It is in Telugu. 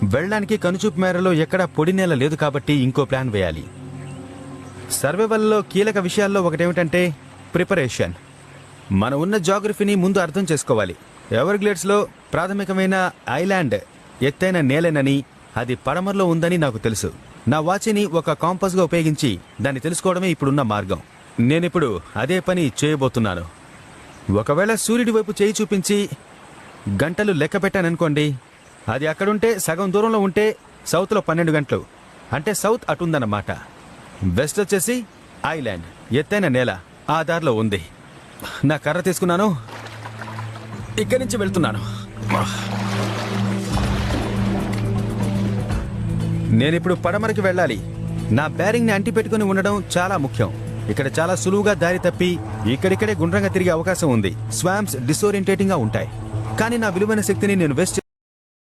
వెళ్ళడానికి కనుచూపు మేరలో ఎక్కడా పొడి నేల లేదు కాబట్టి ఇంకో ప్లాన్ వేయాలి. సర్వైవల్లో కీలక విషయాల్లో ఒకటేమిటంటే ప్రిపరేషన్. మనం ఉన్న జాగ్రఫీని ముందు అర్థం చేసుకోవాలి. ఎవర్గ్లేడ్స్లో ప్రాథమికమైన ఐలాండ్ ఎత్తైన నేలేనని, అది పడమరలో ఉందని నాకు తెలుసు. నా వాచిని ఒక కాంపాస్గా ఉపయోగించి దాన్ని తెలుసుకోవడమే ఇప్పుడున్న మార్గం. నేనిప్పుడు అదే పని చేయబోతున్నాను. ఒకవేళ సూర్యుడి వైపు చేయి చూపించి గంటలు లెక్క పెట్టాననుకోండి, అది అక్కడుంటే సగం దూరంలో ఉంటే సౌత్లో 12 గంటలు, అంటే సౌత్ అటుందన్నమాట. వెస్ట్ వచ్చేసి ఐలాండ్ ఎత్తైన నేల ఆ దారిలో ఉంది. నా కర్ర తీసుకున్నాను, ఇక్కడి నుంచి వెళ్తున్నాను. నేనిప్పుడు పడమరకి వెళ్ళాలి. నా బేరింగ్ని అంటి పెట్టుకుని ఉండడం చాలా ముఖ్యం. ఇక్కడ చాలా సులువుగా దారి తప్పి ఇక్కడిక్కడే గుండ్రంగా తిరిగే అవకాశం ఉంది. స్వాంప్స్ డిసోరియంటేటింగ్ గా ఉంటాయి, కానీ నా విలువైన శక్తిని నేను వేస్ట్